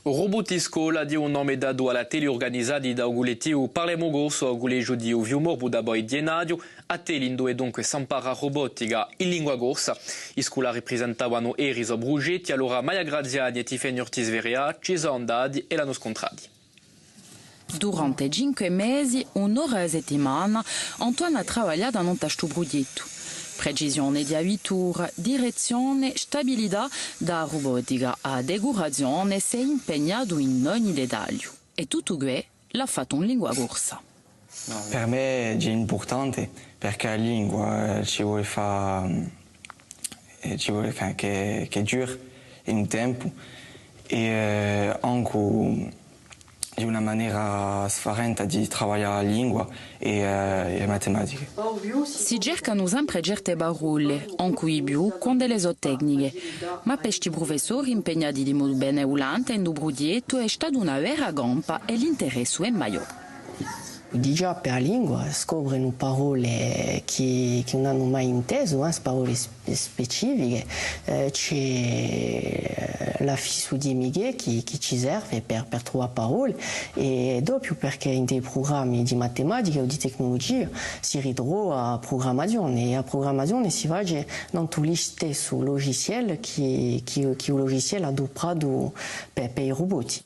Robotiscola di un nome dato alla tele organizzati da Uguletiu parliamo corso Uguleggio di Uviumorbu da Boi Dienadio a telindo e dunque s'ampara robotica in lingua corsa. I scolari presentavano Eriso Brugetti, allora Maia Graziani e Tifeni Ortiz Verea ci sono andati e l'hanno scontrati. Durante 5 mesi, un'ora a settimana, Antoine ha lavorato in un tasto bruglietto. Precisione di abitura, direzione, stabilità da robotica a decorazione si è impegnato in ogni dettaglio. E tutto questo l'ha fatto in lingua corsa. Per me è importante perché la lingua ci vuole fare che dura in un tempo e anche di una maniera differente di lavorare la lingua e la matematica. Si cercano sempre certe parole, anche più con delle tecniche, ma per questi professori impegnati in modo benevolente in Bruglietto è stata una vera gamba e l'interesse è maggiore. Già per la lingua scoprono parole che non hanno mai inteso, parole specifiche. C'è la fissa di Miguel che ci serve per trovare parole e dopo perché in dei programmi di matematica o di tecnologia si ritrova programmazione e la programmazione si fa non lo stesso logiciel che il logiciel adottato per i roboti.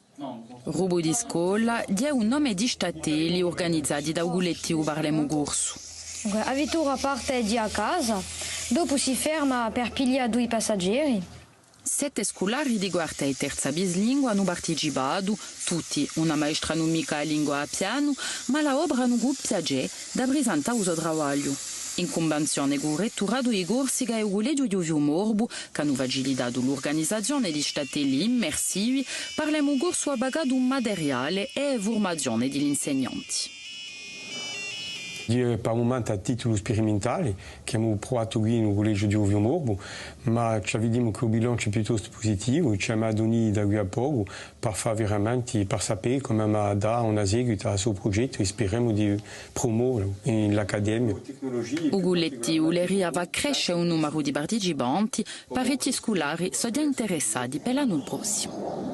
Robot di scuola è un nome di statelli organizzati da Uguletiu parliamo corso. La vettura parte da casa, dopo si ferma per pigliare 2 passeggeri. 7 scolari di quarta e terza bislingua hanno partecipato, tutti una maestra non mica lingua a piano, ma la opera non piace da presentare il suo lavoro. In convenzione con il rettorato di Corsica e Uguleggio di Uviumorbu, che hanno facilitato l'organizzazione di statelli immersivi, parliamo corso a bagato un materiale e formazione degli insegnanti. Per il momento a titolo sperimentale, che abbiamo provato qui in Uguleggio di Uviumorbu, ma ci vediamo che il bilancio è piuttosto positivo e ci abbiamo dato da qui a poco per fare veramente, per sapere come dare un seguito al suo progetto e speriamo di promuoverlo nell'Accademia. Uguletiu va crescere un numero di partecipanti, parecchi scolari sono interessati per l'anno prossimo.